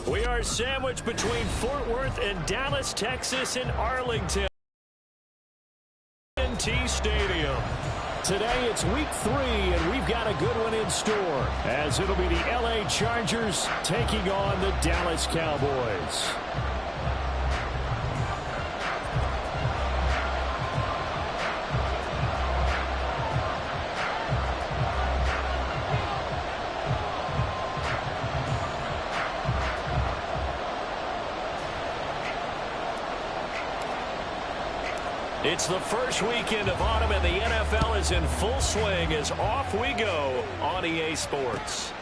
We are sandwiched between Fort Worth and Dallas, Texas, and Arlington Stadium. Today it's week 3, and we've got a good one in store, as it'll be the LA Chargers taking on the Dallas Cowboys. It's the first weekend of autumn, and the NFL is in full swing as off we go on EA Sports.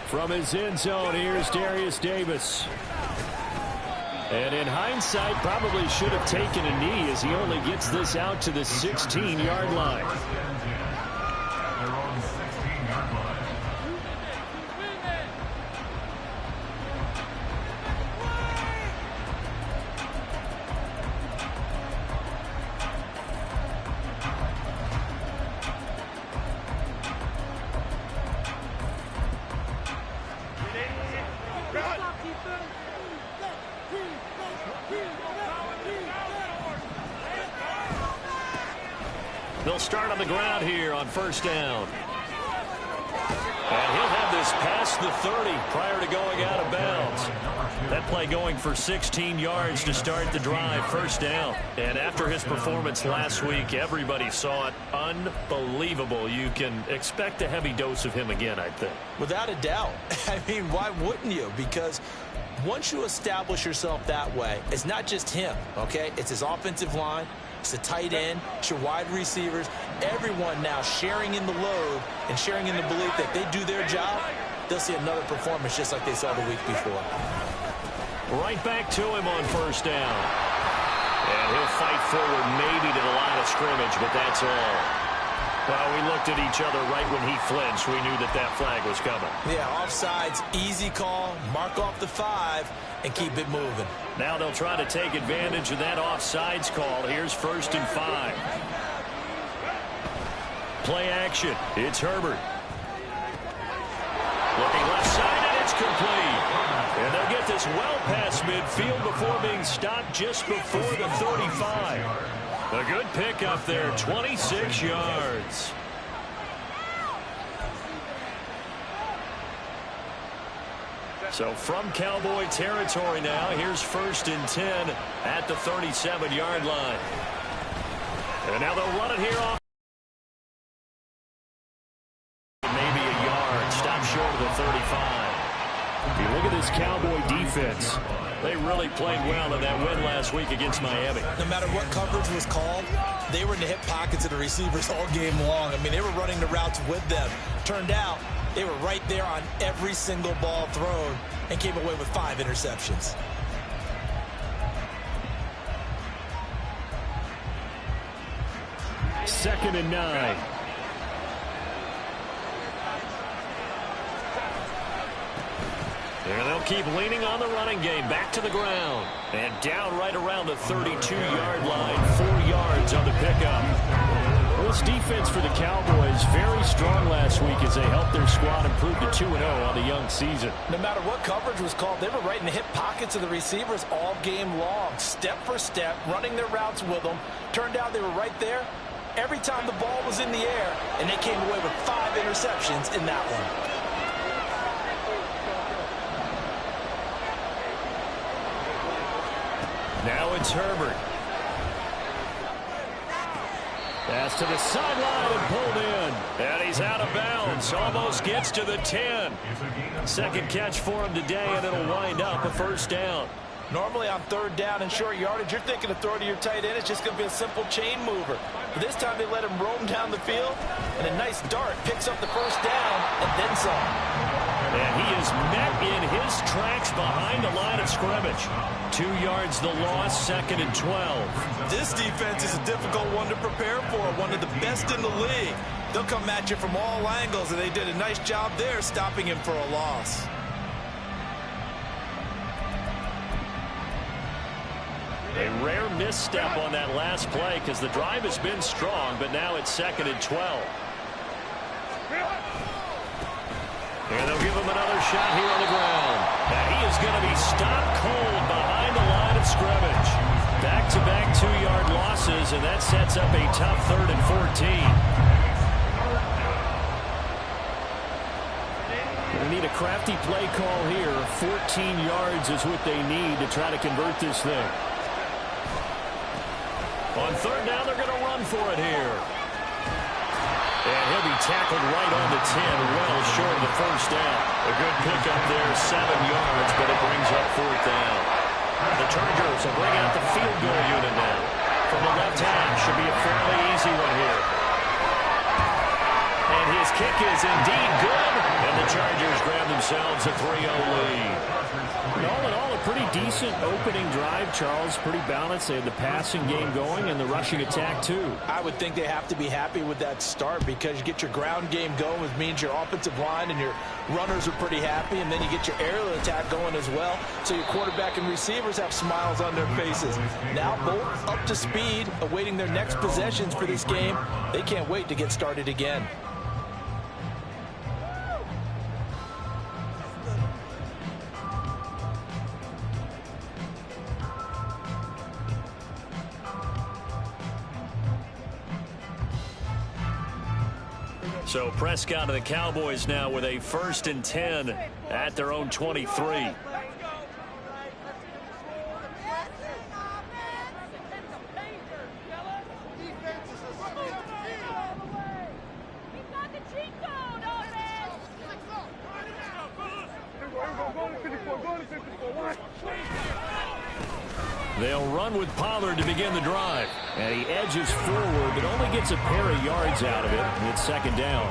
From his end zone, here's Darius Davis. And in hindsight, probably should have taken a knee as he only gets this out to the 16-yard line. They'll start on the ground here on first down. And he'll have this past the 30 prior to going out of bounds. That play going for 16 yards to start the drive, first down. And after his performance last week, everybody saw it. Unbelievable. You can expect a heavy dose of him again, I think. Without a doubt. I mean, why wouldn't you? Because once you establish yourself that way, it's not just him, okay? It's his offensive line. It's the tight end, it's your wide receivers, everyone now sharing in the load and sharing in the belief that they do their job, they'll see another performance just like they saw the week before. Right back to him on first down. And he'll fight forward maybe to the line of scrimmage, but that's all. Well, we looked at each other right when he flinched. We knew that that flag was coming. Yeah, offsides, easy call, mark off the 5, and keep it moving. Now they'll try to take advantage of that offsides call. Here's first and 5. Play action. It's Herbert. Looking left side, and it's complete. And they'll get this well past midfield before being stopped just before the 35. A good pickup there, 26 yards. So from Cowboy territory now, here's first and 10 at the 37-yard line. And now they'll run it here off. Maybe a yard, stop short of the 35. If you look at this Cowboy defense, they really played well in that win last week against Miami. No matter what coverage was called, they were in the hip pockets of the receivers all game long. I mean, they were running the routes with them. Turned out, they were right there on every single ball thrown and came away with 5 interceptions. Second and 9. And they'll keep leaning on the running game. Back to the ground. And down right around the 32-yard line. 4 yards on the pickup. Well, this defense for the Cowboys very strong last week as they helped their squad improve to 2-0 on the young season. No matter what coverage was called, they were right in the hip pockets of the receivers all game long. Step for step, running their routes with them. Turned out they were right there every time the ball was in the air, and they came away with 5 interceptions in that one. Now it's Herbert. Pass to the sideline and pulled in. And he's out of bounds. Almost gets to the 10. Second catch for him today, and it'll wind up a first down. Normally on third down and short yardage, you're thinking of throwing to your tight end. It's just going to be a simple chain mover. But this time they let him roam down the field, and a nice dart picks up the first down and then some. And he is met in his tracks behind the line of scrimmage. 2 yards the loss, second and 12. This defense is a difficult one to prepare for, one of the best in the league. They'll come at you from all angles, and they did a nice job there stopping him for a loss. A rare misstep on that last play because the drive has been strong, but now it's second and 12. And they'll give him another shot here on the ground. And is going to be stopped cold behind the line of scrimmage. Back-to-back 2-yard losses, and that sets up a tough 3rd and 14. They need a crafty play call here. 14 yards is what they need to try to convert this thing. On 3rd down, they're going to run for it here. And he'll be tackled right on the 10, well short of the 1st down. A good pickup there, 7 yards, but it brings up 4th down. The Chargers will bring out the field goal unit now. From the left hand, should be a fairly easy one here. And his kick is indeed good. And the Chargers grab themselves a 3-0 lead. All in all, a pretty decent opening drive, Charles. Pretty balanced. They had the passing game going and the rushing attack, too. I would think they have to be happy with that start because you get your ground game going, which means your offensive line and your runners are pretty happy, and then you get your aerial attack going as well. So your quarterback and receivers have smiles on their faces. Now both up to speed, awaiting their next possessions for this game. They can't wait to get started again. So Prescott and the Cowboys now with a 1st and 10 at their own 23. They'll run with Pollard to begin the drive. And he edges forward, but only gets a pair of yards out of it. And it's 2nd down.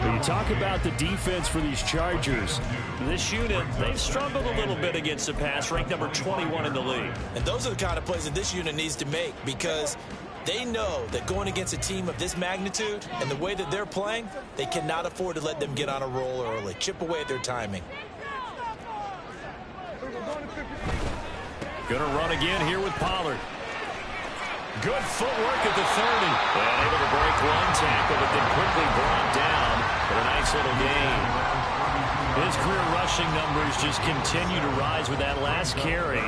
When you talk about the defense for these Chargers, this unit, they've struggled a little bit against the pass, ranked number 21 in the league. And those are the kind of plays that this unit needs to make because they know that going against a team of this magnitude and the way that they're playing, they cannot afford to let them get on a roll early. Chip away at their timing. Going to run again here with Pollard. Good footwork at the 30. And able to break one tackle, but then quickly brought down for a nice little gain. His career rushing numbers just continue to rise with that last carry.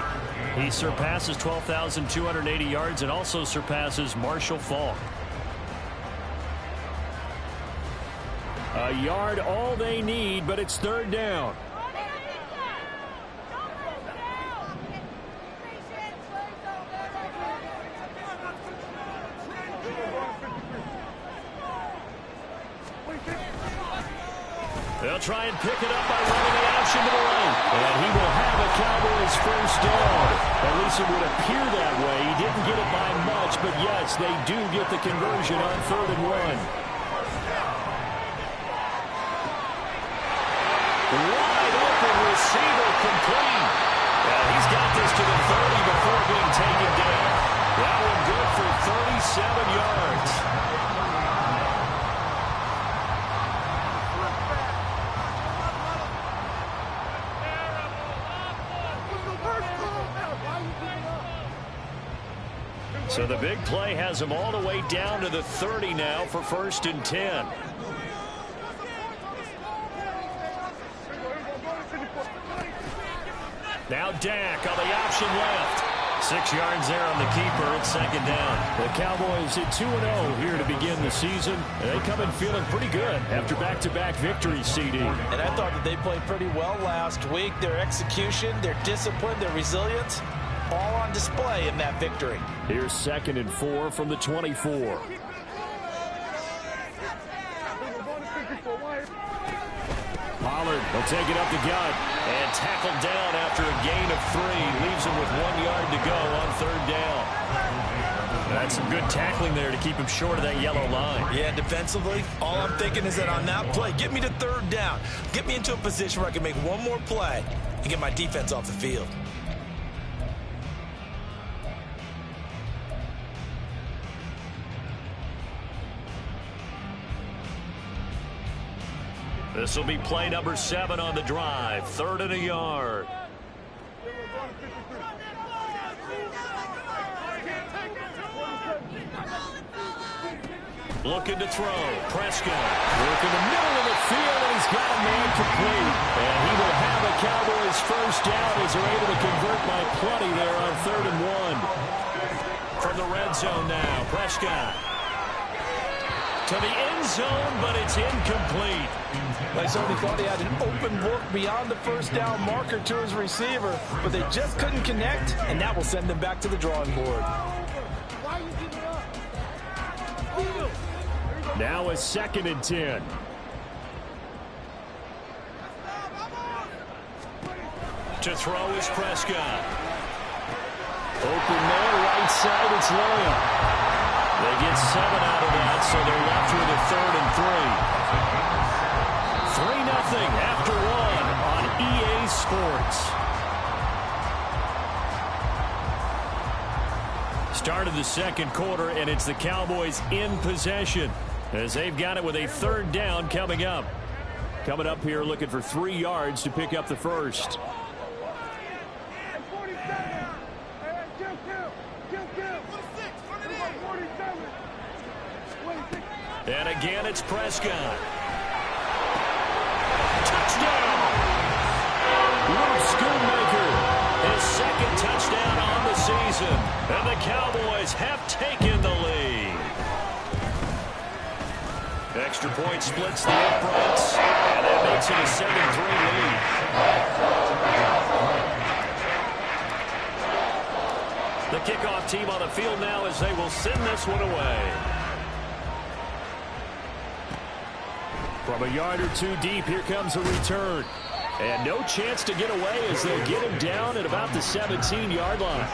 He surpasses 12,280 yards and also surpasses Marshall Faulk. A yard all they need, but it's 3rd down. They'll try and pick it up by running the option to the right. And he will have a Cowboys 1st down. At least it would appear that way. He didn't get it by much, but yes, they do get the conversion on 3rd and 1. Wide open receiver complete. And he's got this to the 30 before being taken down. That one good for 37 yards. So the big play has them all the way down to the 30 now for 1st and 10. Now Dak on the option left. 6 yards there on the keeper. It's 2nd down. The Cowboys at 2-0 here to begin the season. They come in feeling pretty good after back-to-back victories, CD. And I thought that they played pretty well last week. Their execution, their discipline, their resilience, all on display in that victory. Here's 2nd and 4 from the 24. Pollard will take it up the gut and tackled down after a gain of 3. Leaves him with 1 yard to go on 3rd down. That's some good tackling there to keep him short of that yellow line. Yeah, defensively, all I'm thinking is that on that play, get me to 3rd down. Get me into a position where I can make one more play and get my defense off the field. This will be play number 7 on the drive. 3rd and a yard. Looking to throw. Prescott working the middle of the field, and he's got a man complete. And he will have a Cowboys first down as they're able to convert by plenty there on 3rd and 1. From the red zone now, Prescott to the end zone, but it's incomplete. I certainly thought he had an open look beyond the first down marker to his receiver, but they just couldn't connect, and that will send them back to the drawing board. Now a 2nd and 10. To throw is Prescott. Open man, right side, it's Loya. They get 7 out of that, so they're left with a 3rd and 3. 3-0 after 1 on EA Sports. Start of the 2nd quarter, and it's the Cowboys in possession as they've got it with a 3rd down coming up. Coming up here looking for 3 yards to pick up the first. And again, it's Prescott. Touchdown! Luke Schoonmaker, his 2nd touchdown on the season. And the Cowboys have taken the lead. Extra point splits the uprights, and that makes it a 7-3 lead. The kickoff team on the field now as they will send this one away. From a yard or 2 deep, here comes a return. And no chance to get away as they'll get him down at about the 17-yard line.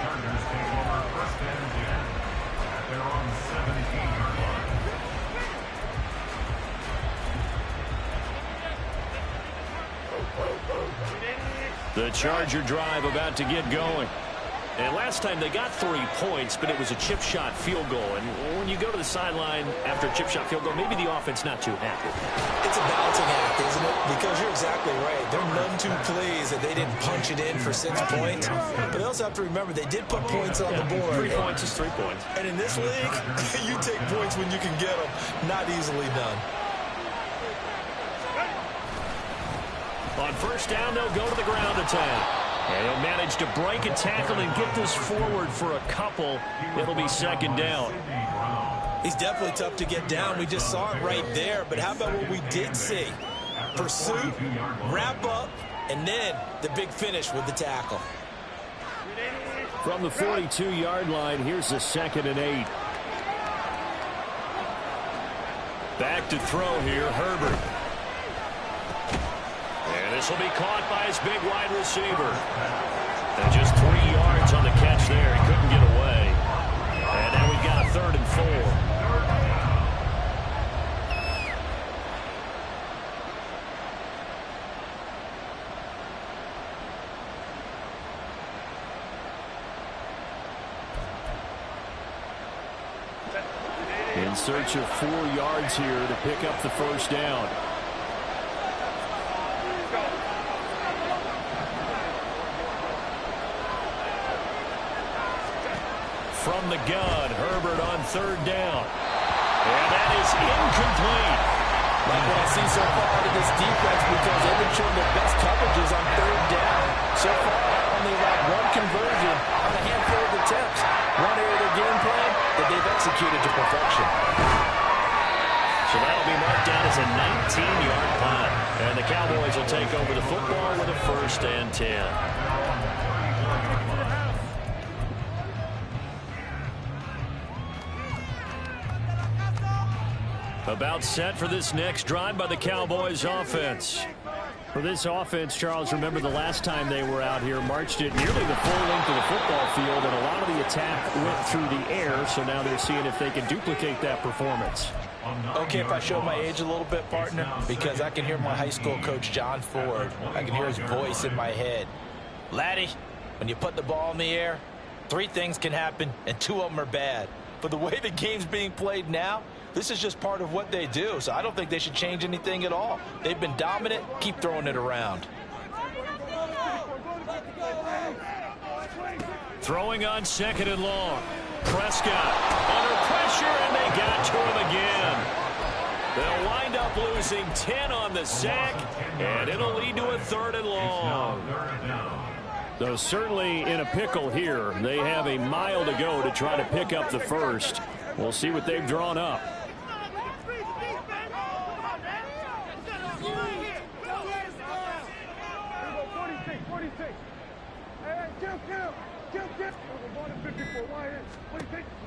The Charger drive about to get going. And last time they got 3 points, but it was a chip shot field goal. And when you go to the sideline after a chip shot field goal, maybe the offense not too happy. It's a balancing act, isn't it? Because you're exactly right. They're none too pleased that they didn't punch it in for 6 points. But they also have to remember they did put points on the board. 3 points is 3 points. And in this league, you take points when you can get them. Not easily done. On first down, they'll go to the ground attack. And he'll manage to break a tackle and get this forward for a couple. It'll be 2nd down. He's definitely tough to get down. We just saw it right there. But how about what we did see? Pursuit, wrap up, and then the big finish with the tackle. From the 42-yard line, here's the 2nd and 8. Back to throw here, Herbert. And this will be caught by his big wide receiver. And just 3 yards on the catch there. He couldn't get away. And now we've got a 3rd and 4. In search of 4 yards here to pick up the first down. From the gun, Herbert on 3rd down. And that is incomplete. Like what I see so far out of this defense, because they've been showing their best coverages on 3rd down. So far, only allowed 1 conversion on a handful of attempts. One area of their game plan that they've executed to perfection. So that'll be marked down as a 19-yard punt. And the Cowboys will take over the football with a 1st and 10. About set for this next drive by the Cowboys offense. For this offense, Charles, remember the last time they were out here, marched it nearly the full length of the football field, and a lot of the attack went through the air, so now they're seeing if they can duplicate that performance. Okay, if I show my age a little bit, partner, because I can hear my high school coach, John Ford. I can hear his voice in my head. Laddie, when you put the ball in the air, 3 things can happen, and 2 of them are bad. But the way the game's being played now, this is just part of what they do, so I don't think they should change anything at all. They've been dominant. Keep throwing it around. Throwing on 2nd and long. Prescott under pressure, and they got to him again. They'll wind up losing 10 on the sack, and it'll lead to a 3rd and long. Though certainly in a pickle here. They have a mile to go to try to pick up the first. We'll see what they've drawn up.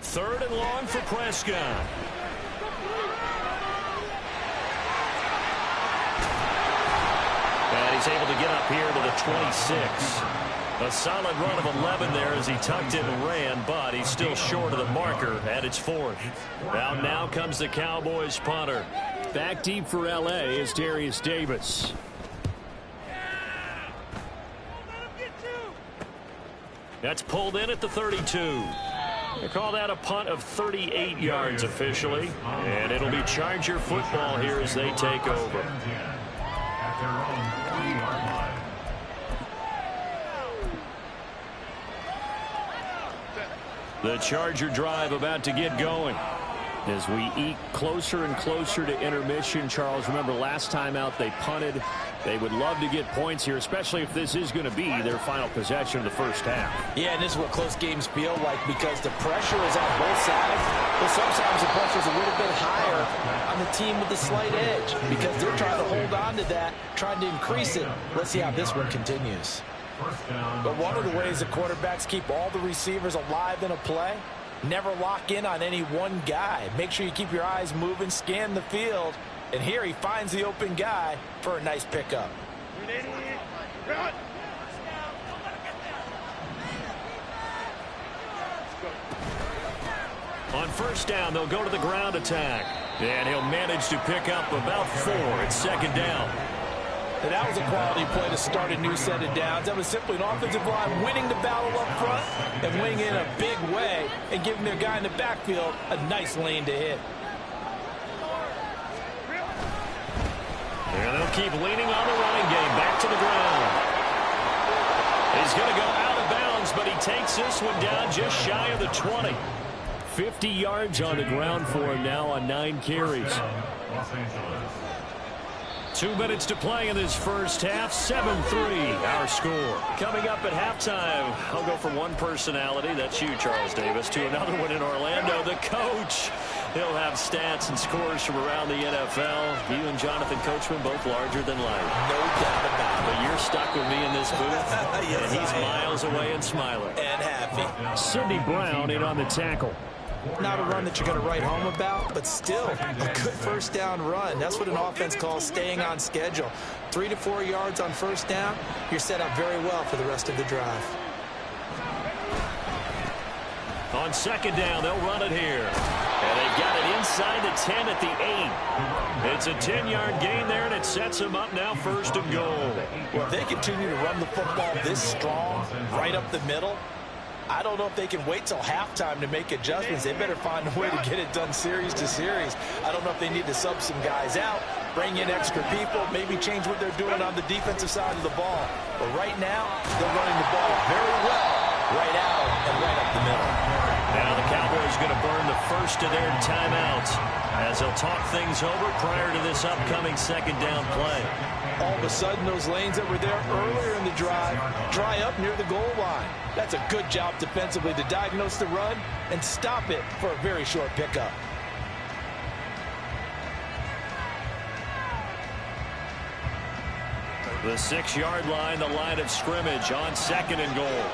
Third and long for Prescott. And he's able to get up here to the 26. A solid run of 11 there as he tucked in and ran, but he's still short of the marker, and it's 4th. Now comes the Cowboys punter. Back deep for L.A. is Darius Davis. That's pulled in at the 32. They call that a punt of 38 yards officially, and it'll be Charger football here as they take over. The Charger drive about to get going. As we eke closer and closer to intermission, Charles, remember last time out they punted. They would love to get points here, especially if this is going to be their final possession of the first half. Yeah, and this is what close games feel like because the pressure is on both sides. But sometimes the pressure is a little bit higher on the team with the slight edge because they're trying to hold on to that, trying to increase it. Let's see how this one continues. But one of the ways that quarterbacks keep all the receivers alive in a play, never lock in on any one guy. Make sure you keep your eyes moving, scan the field. And here he finds the open guy for a nice pickup. On first down, they'll go to the ground attack. And he'll manage to pick up about 4 at 2nd down. And that was a quality play to start a new set of downs. That was simply an offensive line winning the battle up front and winning in a big way and giving their guy in the backfield a nice lane to hit. And they'll keep leaning on the running game. Back to the ground. He's going to go out of bounds, but he takes this one down just shy of the 20. 50 yards on the ground for him now on 9 carries. 2 minutes to play in this first half. 7-3 our score. Coming up at halftime, I'll go from one personality, that's you, Charles Davis, to another one in Orlando, the coach. He'll have stats and scores from around the NFL. You and Jonathan Coachman both larger than life. No doubt about it. But you're stuck with me in this booth, Yes, and he's miles away and smiling. And happy. Sidney Brown in on the tackle. Not a run that you're going to write home about, but still a good first down run. That's what an offense calls staying on schedule. 3 to 4 yards on first down, you're set up very well for the rest of the drive. On 2nd down, they'll run it here. And they've got it inside the 10 at the 8. It's a 10-yard gain there, and it sets them up now 1st and goal. Well, if they continue to run the football this strong, right up the middle, I don't know if they can wait till halftime to make adjustments. They better find a way to get it done series to series. I don't know if they need to sub some guys out, bring in extra people, maybe change what they're doing on the defensive side of the ball. But right now, they're running the ball very well, right out and right up the middle. Now the Cowboys going to burn the first of their timeouts as they'll talk things over prior to this upcoming 2nd down play. All of a sudden, those lanes that were there earlier in the drive dry up near the goal line. That's a good job defensively to diagnose the run and stop it for a very short pickup. The 6-yard line, the line of scrimmage on 2nd and goal.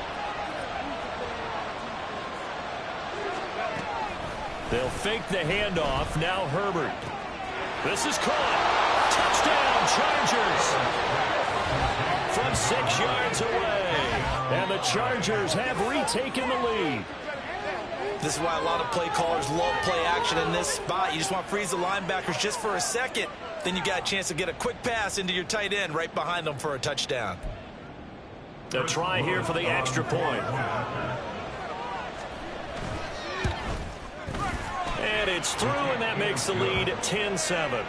They'll fake the handoff. Now Herbert. This is caught. Touchdown, Chargers. From 6 yards away. And the Chargers have retaken the lead. This is why a lot of play callers love play action in this spot. You just want to freeze the linebackers just for a second. Then you got a chance to get a quick pass into your tight end right behind them for a touchdown. A try here for the extra point. And it's through, and that makes the lead 10-7.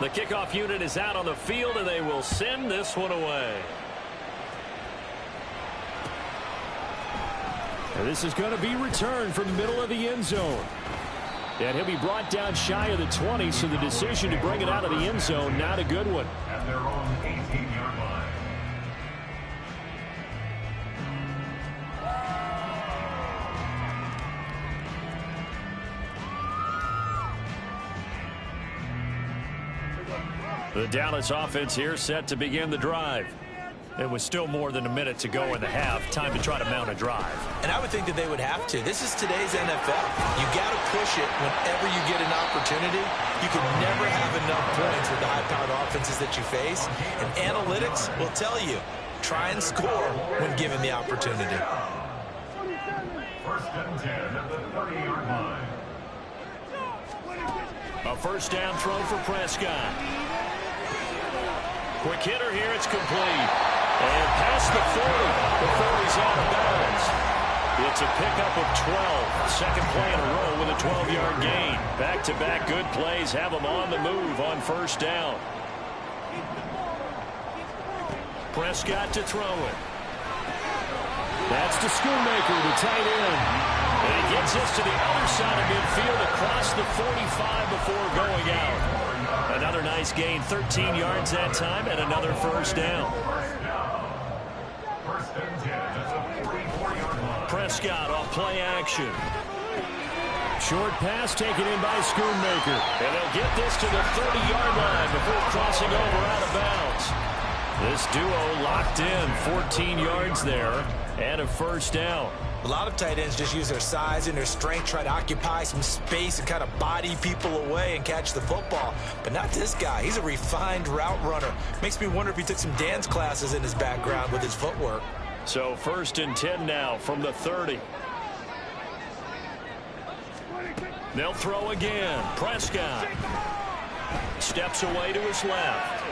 The kickoff unit is out on the field, and they will send this one away. And this is going to be returned from the middle of the end zone. And he'll be brought down shy of the 20, so the decision to bring it out of the end zone, not a good one. At their own 18-yard line. The Dallas offense here set to begin the drive. It was still more than a minute to go in the half. Time to try to mount a drive. And I would think that they would have to. This is today's NFL. You got to push it whenever you get an opportunity. You can never have enough points with the high-powered offenses that you face. And analytics will tell you, try and score when given the opportunity. First and 10 at the 30-yard line. A first down throw for Prescott. Quick hitter here. It's complete. And past the 40 before he's out of bounds. It's a pickup of 12. Second play in a row with a 12-yard gain. Back-to-back good plays have him on the move on first down. Prescott to throw it. That's to Schoonmaker, the tight end. And he gets us to the other side of midfield across the 45 before going out. Another nice gain, 13 yards that time, and another first down. First and 10 at the 44-yard line. Prescott off play action. Short pass taken in by Schoonmaker. And they'll get this to the 30-yard line before crossing over out of bounds. This duo locked in, 14 yards there, and a first down. A lot of tight ends just use their size and their strength, try to occupy some space and kind of body people away and catch the football. But not this guy. He's a refined route runner. Makes me wonder if he took some dance classes in his background with his footwork. So first and 10 now from the 30. They'll throw again. Prescott steps away to his left.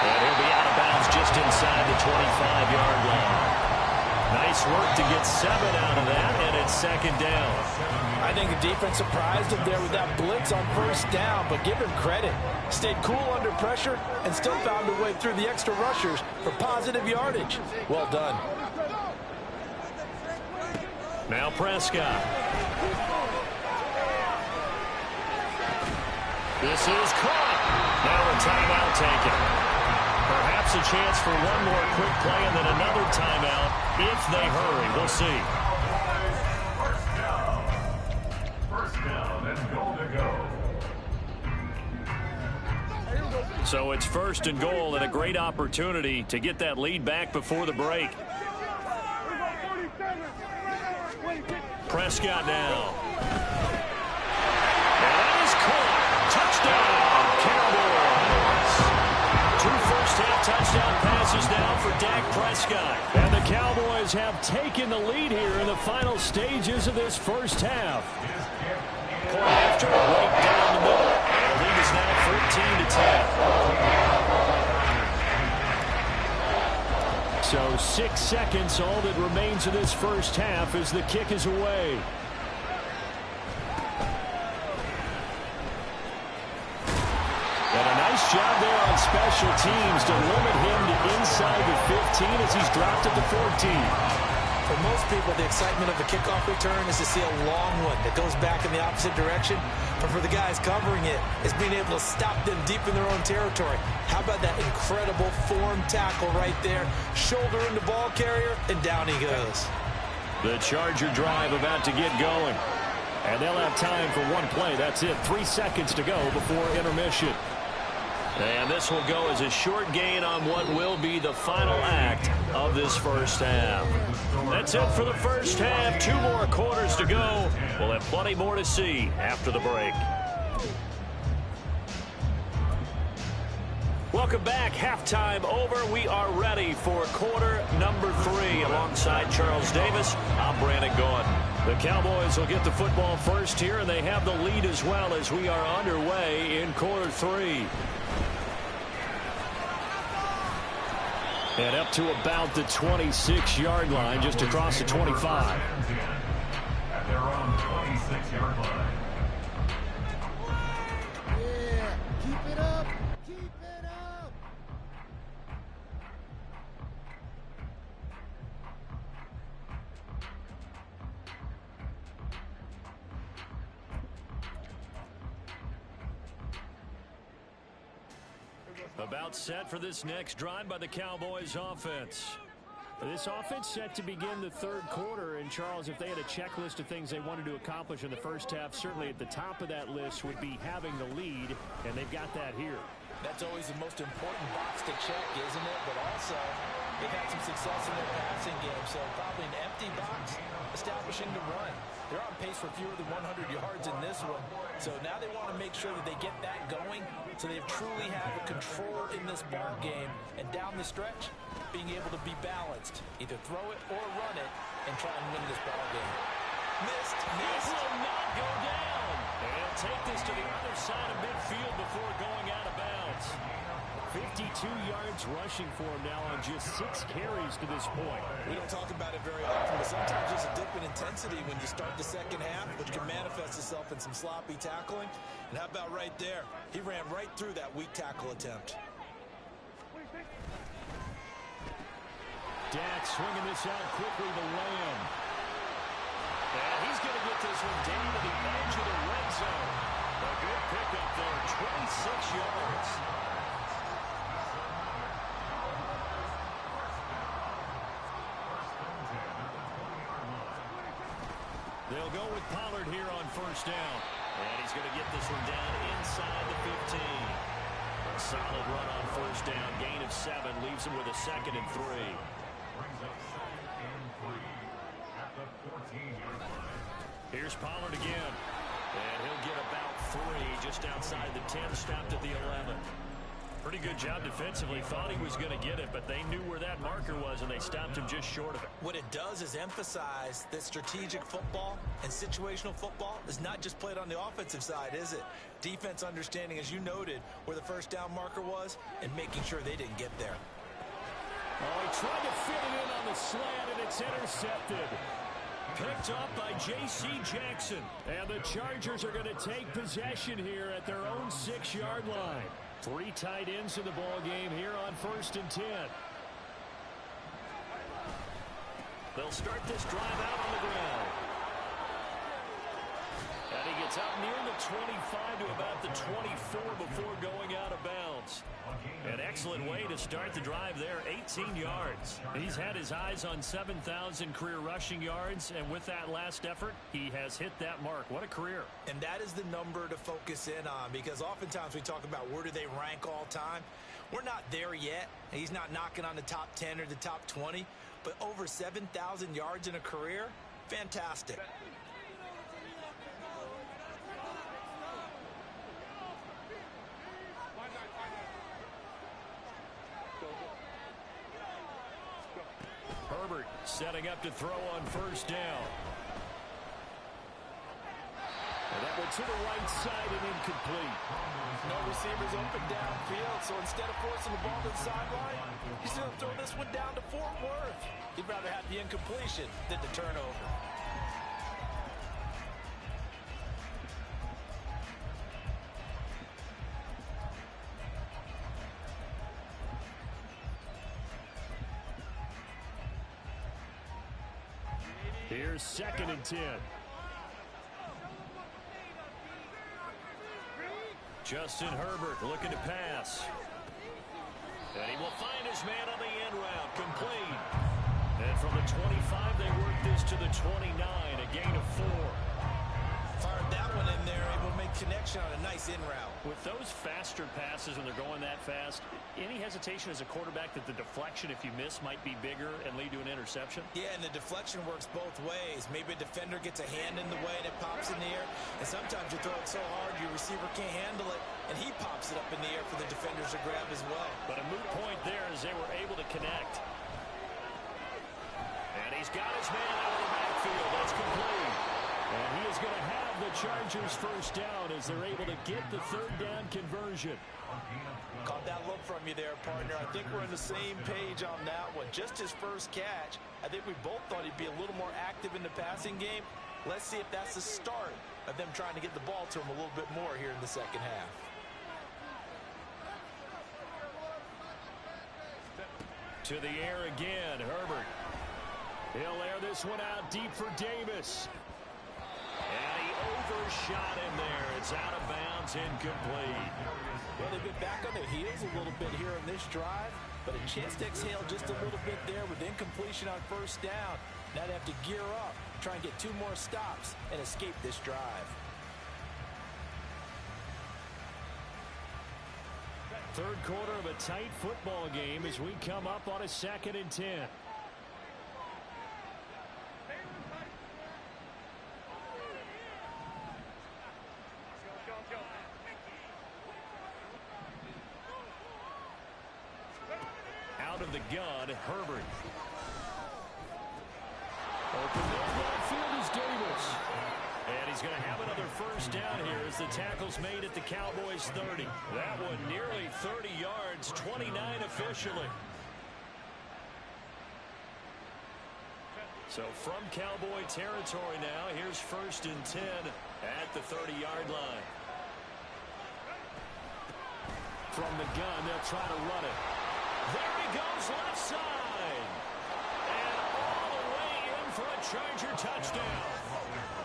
And he'll be out of bounds just inside the 25-yard line. Nice work to get 7 out of that, and it's second down. I think the defense surprised him there with that blitz on first down, but give him credit. Stayed cool under pressure and still found a way through the extra rushers for positive yardage. Well done. Now Prescott. This is caught. Now a timeout taken. Perhaps a chance for one more quick play and then another timeout if they hurry. We'll see. First down and goal to go. So it's first and goal and a great opportunity to get that lead back before the break. Prescott now. And that is caught. Touchdown, Cowboys. 2 first-half touchdown passes now for Dak Prescott. And the Cowboys have taken the lead here in the final stages of this first half. Point after, right down the middle. And the lead is now 14-10. So 6 seconds, all that remains of this first half as the kick is away. And a nice job there on special teams to limit him to inside the 15 as he's dropped at the 14. For most people, the excitement of a kickoff return is to see a long one that goes back in the opposite direction. But for the guys covering it, it's being able to stop them deep in their own territory. How about that incredible form tackle right there? Shoulder in the ball carrier, and down he goes. The Charger drive about to get going. And they'll have time for one play. That's it. 3 seconds to go before intermission. And this will go as a short gain on what will be the final act of this first half. That's it for the first half. 2 more quarters to go. We'll have plenty more to see after the break. Welcome back. Halftime over. We are ready for quarter number 3. Alongside Charles Davis, I'm Brandon Gaughan. The Cowboys will get the football first here, and they have the lead as well as we are underway in quarter 3. And up to about the 26-yard line, just across the 25. At their own 26-yard line. Yeah, keep it up. Keep it up. About set for this next drive by the Cowboys offense. This offense set to begin the third quarter. And, Charles, if they had a checklist of things they wanted to accomplish in the first half, certainly at the top of that list would be having the lead, and they've got that here. That's always the most important box to check, isn't it? But also, they've had some success in their passing game, so probably an empty box establishing the run. They're on pace for fewer than 100 yards in this one, so now they want to make sure that they get that going so they truly have a control in this ball game. And down the stretch, being able to be balanced, either throw it or run it, and try and win this ball game. Missed. This will not go down. And he'll take this to the other side of midfield before going out of bounds. 52 yards rushing for him now on just 6 carries to this point. We don't talk about it very often, but sometimes there's a dip in intensity when you start the second half, which can manifest itself in some sloppy tackling. And how about right there? He ran right through that weak tackle attempt. Dak swinging this out quickly to Lamb. And he's going to get this one down to the edge of the red zone. A good pickup there, 26 yards. They'll go with Pollard here on first down. And he's going to get this one down inside the 15. A solid run on first down. Gain of 7 leaves him with a 2nd and 3. Brings up 2nd and 3 at the 14-yard line. Here's Pollard again. And he'll get about 3 just outside the 10, stopped at the 11. Pretty good job defensively. Thought he was going to get it, but they knew where that marker was, and they stopped him just short of it. What it does is emphasize that strategic football and situational football is not just played on the offensive side, is it? Defense understanding, as you noted, where the first down marker was and making sure they didn't get there. Oh, he tried to fit it in on the slant, and it's intercepted. Picked up by J.C. Jackson. And the Chargers are going to take possession here at their own 6-yard line. 3 tight ends in the ball game here on 1st and 10. They'll start this drive out on the ground. And he gets out near the 25 to about the 24 before going out of bounds. An excellent way to start the drive there, 18 yards. He's had his eyes on 7,000 career rushing yards, and with that last effort, he has hit that mark. What a career. And that is the number to focus in on, because oftentimes we talk about where do they rank all time. We're not there yet. He's not knocking on the top 10 or the top 20, but over 7,000 yards in a career, fantastic. Herbert setting up to throw on first down. And that went to the right side and incomplete. No receivers open downfield, so instead of forcing the ball to the sideline, he's going to throw this one down to Fort Worth. He'd rather have the incompletion than the turnover. Here's 2nd and 10. Justin Herbert looking to pass. And he will find his man on the end route, complete. And from the 25, they work this to the 29, a gain of 4. Fired that one in there, able to make connection on a nice in route. With those faster passes and they're going that fast, any hesitation as a quarterback that the deflection, if you miss, might be bigger and lead to an interception? Yeah, and the deflection works both ways. Maybe a defender gets a hand in the way and it pops in the air. And sometimes you throw it so hard your receiver can't handle it, and he pops it up in the air for the defenders to grab as well. But a moot point there as they were able to connect. And he's got his man out of the backfield. That's complete. And he is going to have the Chargers first down as they're able to get the 3rd down conversion. Caught that look from you there, partner. I think we're on the same page on that one. Just his first catch. I think we both thought he'd be a little more active in the passing game. Let's see if that's the start of them trying to get the ball to him a little bit more here in the second half. To the air again, Herbert. He'll air this one out deep for Davis. And he overshot him there. It's out of bounds, incomplete. Well, they've been back on their heels a little bit here in this drive, but a chance to exhale just a little bit there with incompletion on first down. Now they have to gear up, try and get 2 more stops, and escape this drive. Third quarter of a tight football game as we come up on a 2nd and 10. Out of the gun, Herbert. Open there downfield is Davis. And he's going to have another first down here as the tackle's made at the Cowboys' 30. That one nearly 30 yards, 29 officially. So from Cowboy territory now, here's 1st and 10 at the 30-yard line. From the gun, they'll try to run it. There he goes, left side. And all the way in for a Charger touchdown.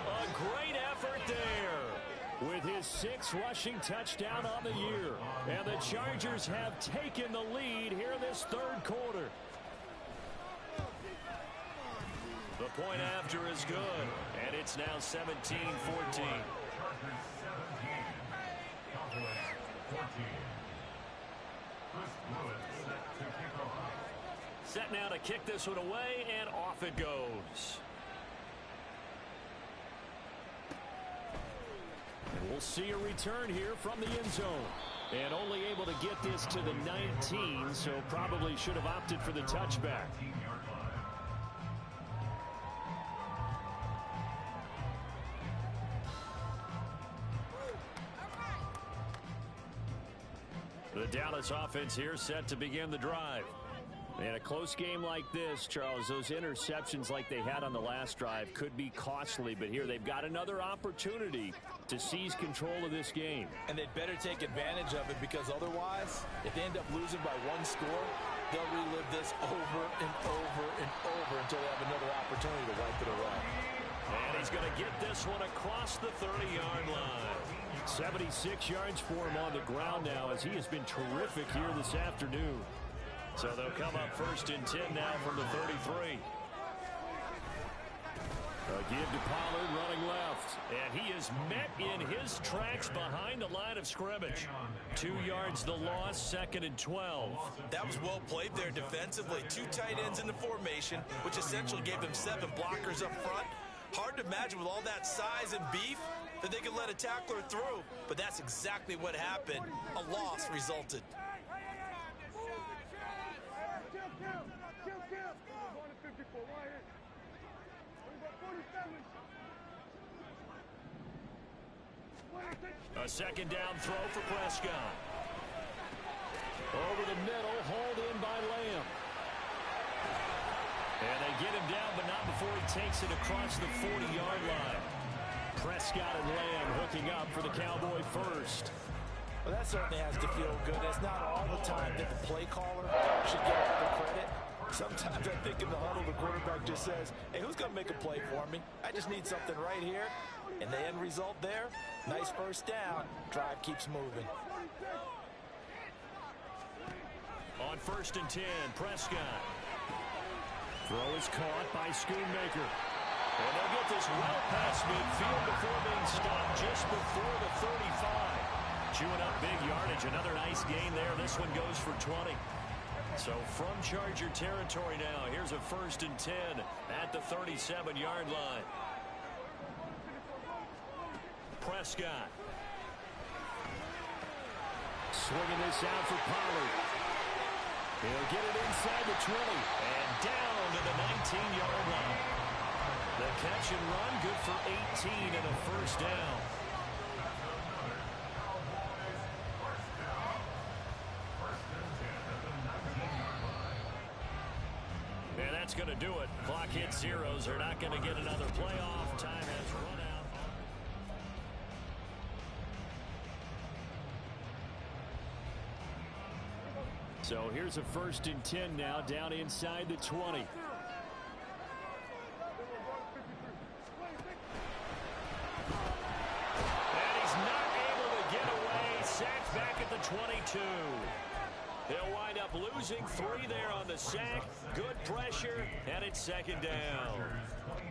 A great effort there with his 6th rushing touchdown on the year. And the Chargers have taken the lead here in this 3rd quarter. The point after is good, and it's now 17-14. Set now to kick this one away, and off it goes. And we'll see a return here from the end zone. And only able to get this to the 19, so probably should have opted for the touchback. The Dallas offense here set to begin the drive. In a close game like this, Charles, those interceptions like they had on the last drive could be costly, but here they've got another opportunity to seize control of this game. And they'd better take advantage of it, because otherwise, if they end up losing by 1 score, they'll relive this over and over and over until they have another opportunity to wipe it away. And he's going to get this one across the 30-yard line. 76 yards for him on the ground now, as he has been terrific here this afternoon. So they'll come up 1st and 10 now from the 33. A give to Pollard running left. And he is met in his tracks behind the line of scrimmage. 2 yards the loss, 2nd and 12. That was well played there defensively. 2 tight ends in the formation, which essentially gave them 7 blockers up front. Hard to imagine with all that size and beef that they could let a tackler through, but that's exactly what happened. A loss resulted. A 2nd down throw for Prescott. Over the middle, hauled in by Lamb. And they get him down, but not before he takes it across the 40-yard line. Prescott and Lamb hooking up for the Cowboy first. Well, that certainly has to feel good. It's not all the time that the play caller should get all the credit. Sometimes I think in the huddle, the quarterback just says, hey, who's going to make a play for me? I just need something right here. And the end result there, nice first down. Drive keeps moving. On 1st and 10, Prescott. Throw is caught by Schoonmaker. And they'll get this well past midfield before being stopped just before the 35. Chewing up big yardage. Another nice gain there. This one goes for 20. So from Charger territory now, here's a 1st and 10 at the 37-yard line. Prescott. Swinging this out for Pollard. He'll get it inside the 20. And down to the 19-yard line. The catch and run, good for 18 and a first down. And that's going to do it. Clock hits zeros. They're not going to get another playoff. Time has run out. So here's a 1st and 10 now, down inside the 20. And he's not able to get away. Sacked back at the 22. They'll wind up losing 3 there on the sack. Good pressure, and it's second down.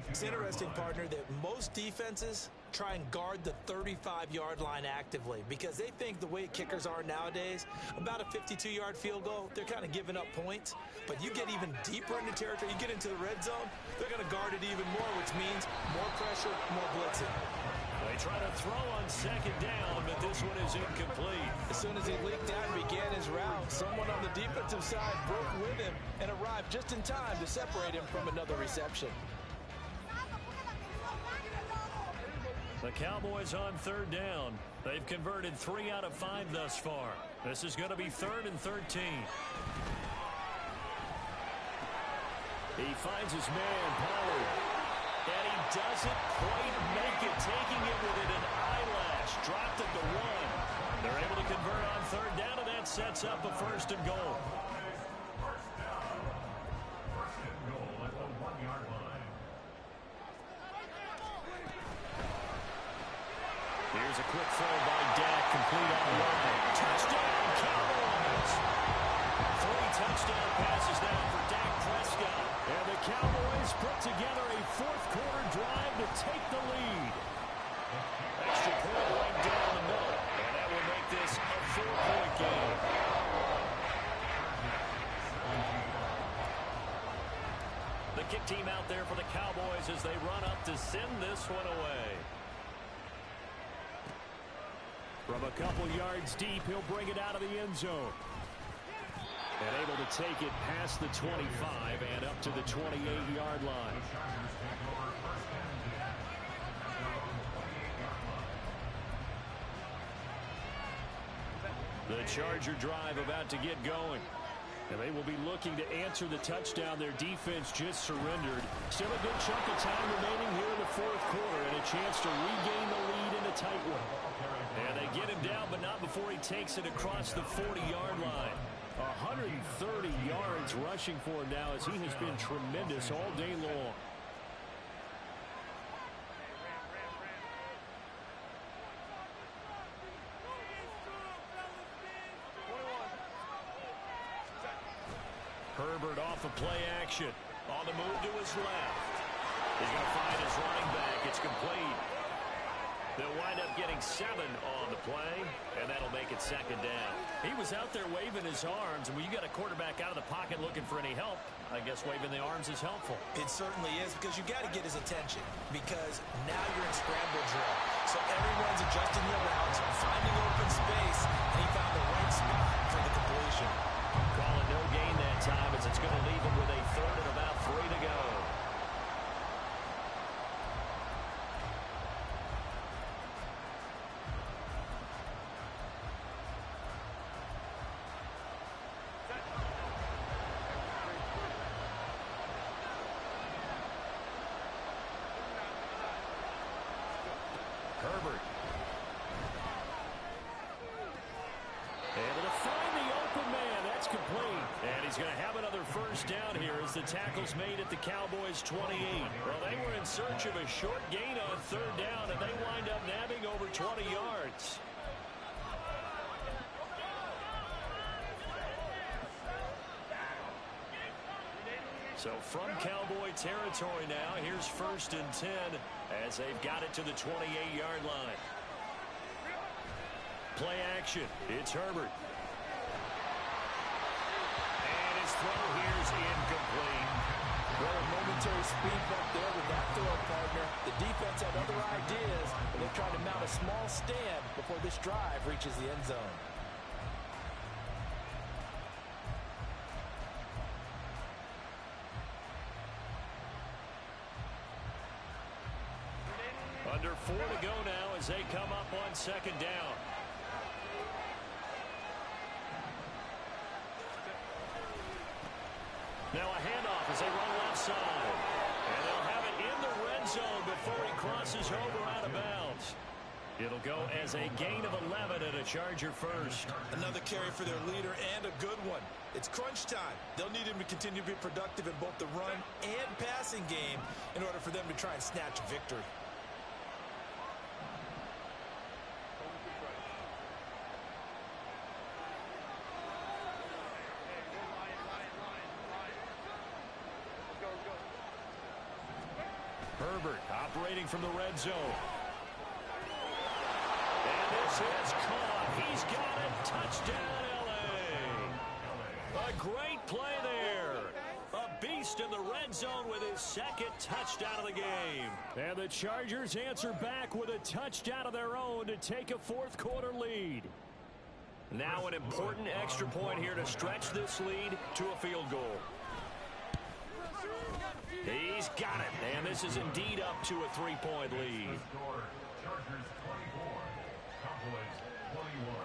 It's interesting, partner, that most defenses try and guard the 35-yard line actively because they think the way kickers are nowadays, about a 52-yard field goal, they're kind of giving up points. But you get even deeper into territory, you get into the red zone, they're going to guard it even more, which means more pressure, more blitzing. They try to throw on second down, but this one is incomplete. As soon as he leaked out and began his route, someone on the defensive side broke with him and arrived just in time to separate him from another reception. The Cowboys on third down. They've converted 3 out of 5 thus far. This is going to be 3rd and 13. He finds his man, Pollard. And he doesn't quite make it, taking it within an eyelash. Dropped at the 1. They're able to convert on third down, and that sets up a 1st and goal. Here's a quick throw by Dak, complete on the line. Touchdown, Cowboys! 3 touchdown passes now for Dak Prescott. And the Cowboys put together a 4th-quarter drive to take the lead. Extra point right down the middle, and that will make this a 4-point game. The kick team out there for the Cowboys as they run up to send this one away. From a couple yards deep, he'll bring it out of the end zone. And able to take it past the 25 and up to the 28-yard line. The Charger drive about to get going. And they will be looking to answer the touchdown. Their defense just surrendered. Still a good chunk of time remaining here in the 4th quarter and a chance to regain the lead in a tight one. And they get him down, but not before he takes it across the 40-yard line. 130 yards rushing for him now as he has been tremendous all day long. Herbert off of play action. On the move to his left. He's going to find his running back. It's complete. They'll wind up getting 7 on the play, and that'll make it second down. He was out there waving his arms, and when you got a quarterback out of the pocket looking for any help, I guess waving the arms is helpful. It certainly is, because you got to get his attention, because now you're in scramble drill. So everyone's adjusting their routes, finding open space, and he found the right spot for the completion. Calling no gain that time as it's going to leave him with a 3rd and about 3 to go. Herbert. Able to find the open man. That's complete. And he's going to have another 1st down here as the tackle's made at the Cowboys' 28. Well, they were in search of a short gain on 3rd down, and they wind up nabbing over 20 yards. So from Cowboy territory now, here's 1st and 10 as they've got it to the 28-yard line. Play action. It's Herbert. And his throw here is incomplete. Well, a momentary speed bump there with that throw, partner. The defense had other ideas, but they're trying to mount a small stand before this drive reaches the end zone. Under 4 to go now as they come up on 2nd down. Now a handoff as they run left side. And they'll have it in the red zone before he crosses over out of bounds. It'll go as a gain of 11 and a Charger 1st. Another carry for their leader and a good one. It's crunch time. They'll need him to continue to be productive in both the run and passing game in order for them to try and snatch a victory. coming from the red zone. And this is caught. He's got it. Touchdown, L.A. A great play there. A beast in the red zone with his second touchdown of the game. And the Chargers answer back with a touchdown of their own to take a fourth-quarter lead. Now an important extra point here to stretch this lead to a field goal. He's got it, and this is indeed up to a three-point lead. Chargers 24, Cowboys 21.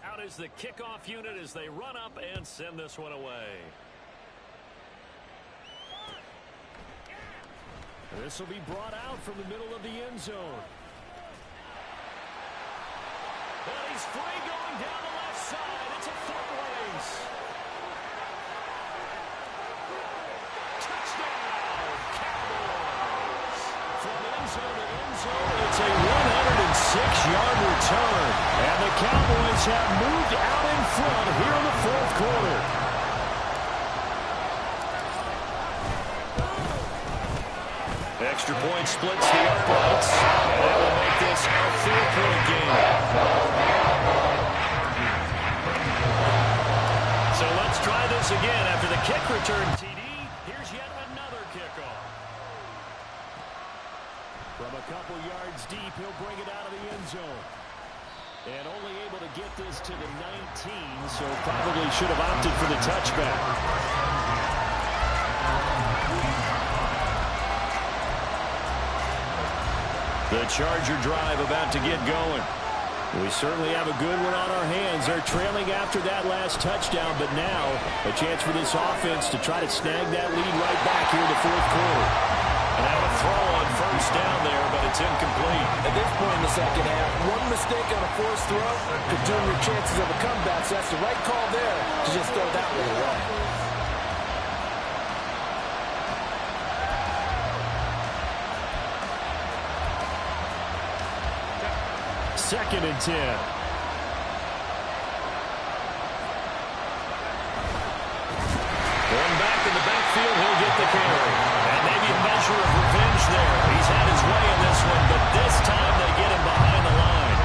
Out is the kickoff unit as they run up and send this one away. This will be brought out from the middle of the end zone. And he's free going down the left side. It's a foot race. Touchdown, Cowboys. From end zone to end zone, it's a 106-yard return. And the Cowboys have moved out in front here in the fourth quarter. Extra point splits the uprights. That will make this a 4-point game. So let's try this again after the kick return. TD, here's yet another kickoff. From a couple yards deep, he'll bring it out of the end zone. And only able to get this to the 19, so probably should have opted for the touchback. The Charger drive about to get going. We certainly have a good one on our hands. They're trailing after that last touchdown, but now a chance for this offense to try to snag that lead right back here in the fourth quarter. And now a throw on first down there, but it's incomplete. At this point in the second half, one mistake on a forced throw could doom your chances of a comeback, so that's the right call there to just throw that one away. Second and 10. Going back in the backfield, he'll get the carry. And maybe a measure of revenge there. He's had his way in this one, but this time they get him behind the line.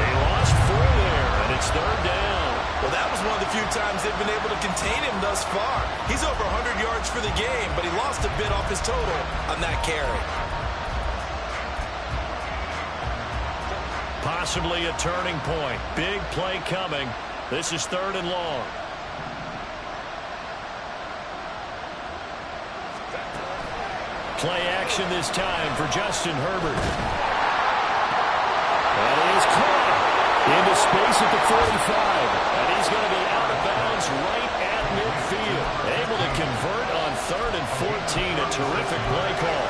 They lost 4 there, and it's third down. Well, that was one of the few times they've been able to contain him thus far. He's over 100 yards for the game, but he lost a bit off his total on that carry. Possibly a turning point. Big play coming. This is third and long. Play action this time for Justin Herbert. And he's caught into space at the 45. And he's going to be out of bounds right at midfield. Able to convert on third and 14. A terrific play call.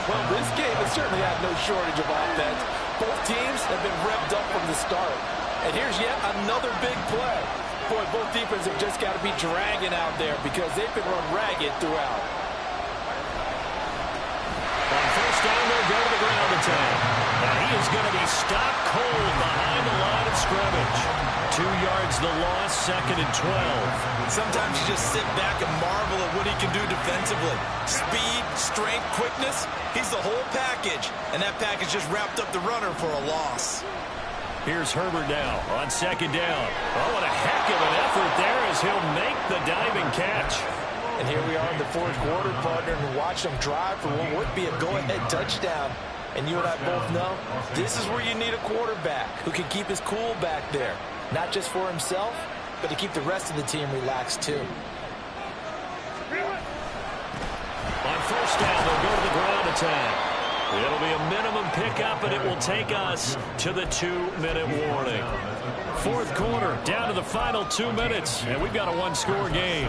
Well, this game has certainly had no shortage of offense. Both teams have been revved up from the start. And here's yet another big play. Boy, both defenses have just got to be dragging out there because they've been run ragged throughout. On first down, they'll go to the ground attack. And he is going to be stopped cold behind the line of scrimmage. 2 yards the loss, second and 12. Sometimes you just sit back and marvel at what he can do defensively. Speed, strength, quickness, he's the whole package. And that package just wrapped up the runner for a loss. Here's Herbert now on second down. Oh, what a heck of an effort there as he'll make the diving catch. And here we are in the fourth quarter, partner, and watch them drive for what would be a go-ahead touchdown. And you and I both know this is where you need a quarterback who can keep his cool back there. Not just for himself, but to keep the rest of the team relaxed too. On first down, they'll go to the ground attack. It'll be a minimum pickup, and it will take us to the 2-minute warning. Fourth quarter, down to the final 2 minutes, and we've got a one-score game.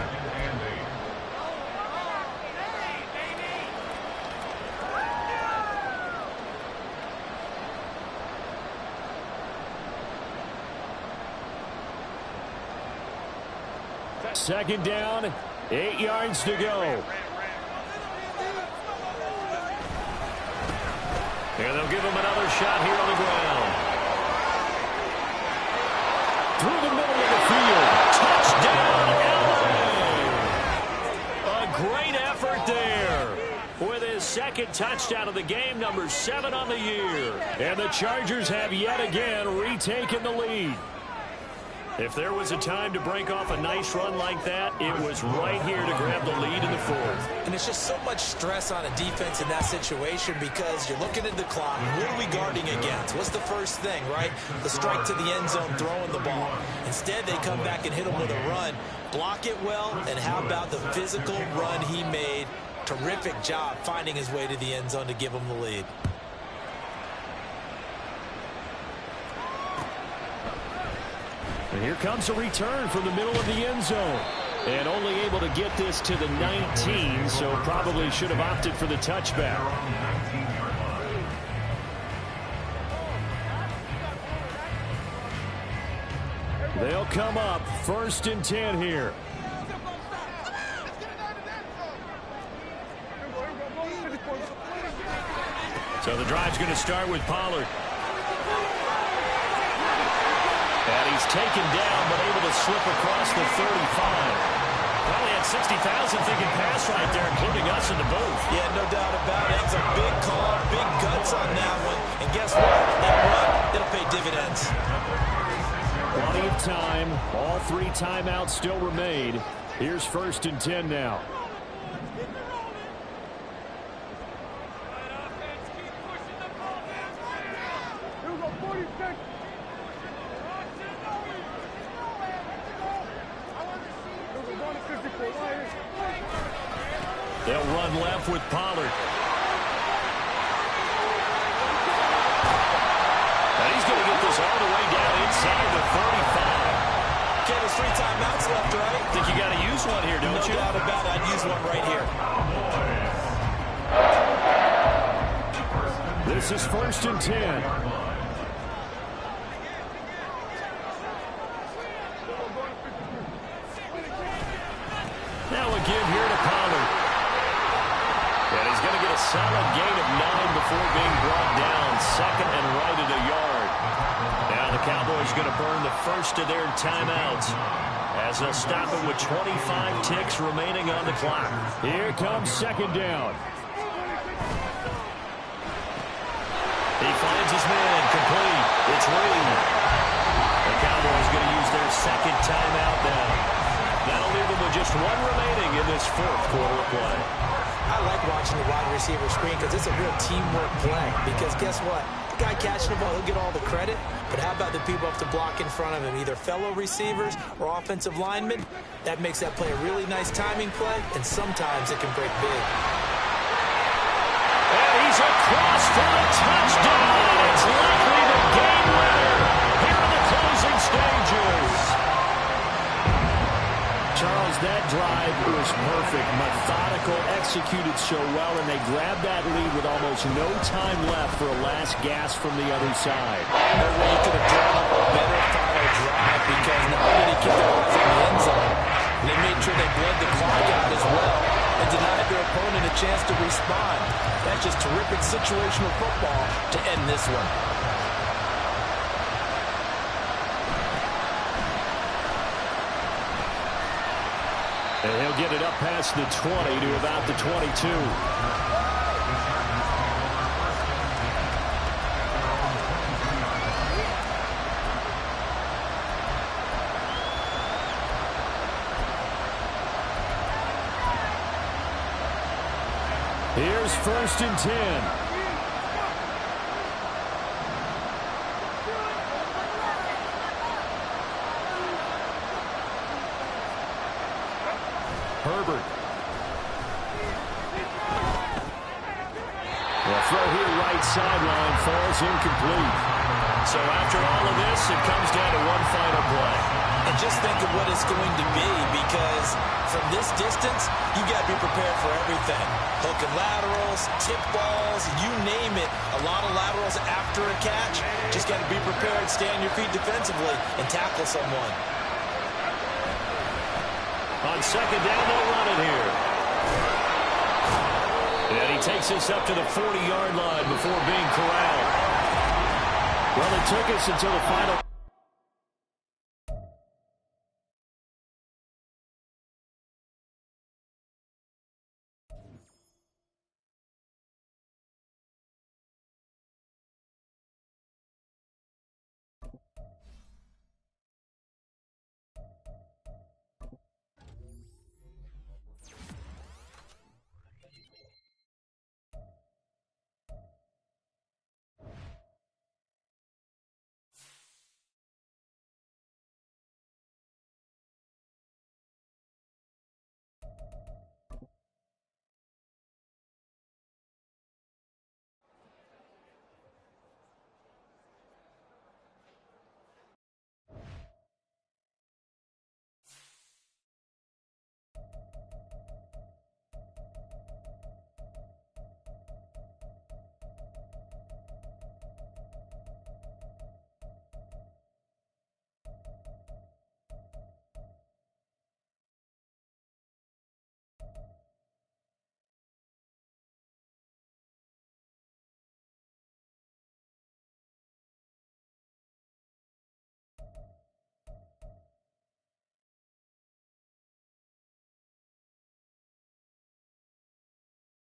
Second down, 8 yards to go. And they'll give him another shot here on the ground. through the middle of the field. Touchdown, LA! A great effort there. With his second touchdown of the game, number 7 on the year. And the Chargers have yet again retaken the lead. If there was a time to break off a nice run like that, it was right here to grab the lead in the fourth. And it's just so much stress on a defense in that situation because you're looking at the clock. What are we guarding against? What's the first thing, right? The strike to the end zone, throwing the ball. Instead, they come back and hit him with a run. Block it well, and how about the physical run he made? Terrific job finding his way to the end zone to give him the lead. And here comes a return from the middle of the end zone. And only able to get this to the 19, so probably should have opted for the touchback. They'll come up 1st and 10 here. So the drive's going to start with Pollard. And he's taken down, but able to slip across the 35. Probably had 60,000 thinking pass right there, including us in the booth. Yeah, no doubt about it. That's a big call, big guts on that one. And guess what? That run, it'll pay dividends. Plenty of time. All 3 timeouts still remain. Here's 1st and 10 now. They'll run left with Pollard. And he's going to get this all the way down inside the 35. Okay, there's 3 timeouts left, right? Think you got to use one here, don't you? No doubt about it. I'd use one right here. This is 1st and 10. Now again here to Pollard. And he's going to get a solid gain of 9 before being brought down. 2nd and right at a yard. Now the Cowboys going to burn the first of their timeouts as they'll stop it with 25 ticks remaining on the clock. Here comes 2nd down. He finds his man complete. It's Reed. The Cowboys going to use their 2nd timeout now. That'll leave them with just 1 remaining in this 4th quarter of play. I like watching the wide receiver screen because it's a real teamwork play. Because guess what? The guy catching the ball, he'll get all the credit. But how about the people up to block in front of him? Either fellow receivers or offensive linemen. That makes that play a really nice timing play. And sometimes it can break big. And he's across for a touchdown. It's likely the game winner here in the closing stages. Charles, that drive was perfect. Methodical, executed so well, and they grabbed that lead with almost no time left for a last gasp from the other side. No way you could have drawn up a better final drive because not only did he keep the ball from the end zone, they made sure they bled the clock out as well and denied their opponent a chance to respond. That's just terrific situational football to end this one. And he'll get it up past the 20 to about the 22. Here's 1st and 10. Herbert. The throw here right sideline falls incomplete. So after all of this, it comes down to one final play. And just think of what it's going to be because from this distance, you got to be prepared for everything. Hook and laterals, tip balls, you name it. A lot of laterals after a catch. Just got to be prepared, stay on your feet defensively, and tackle someone. On 2nd down, they'll run it here. And he takes us up to the 40-yard line before being corralled. Well, it took us until the final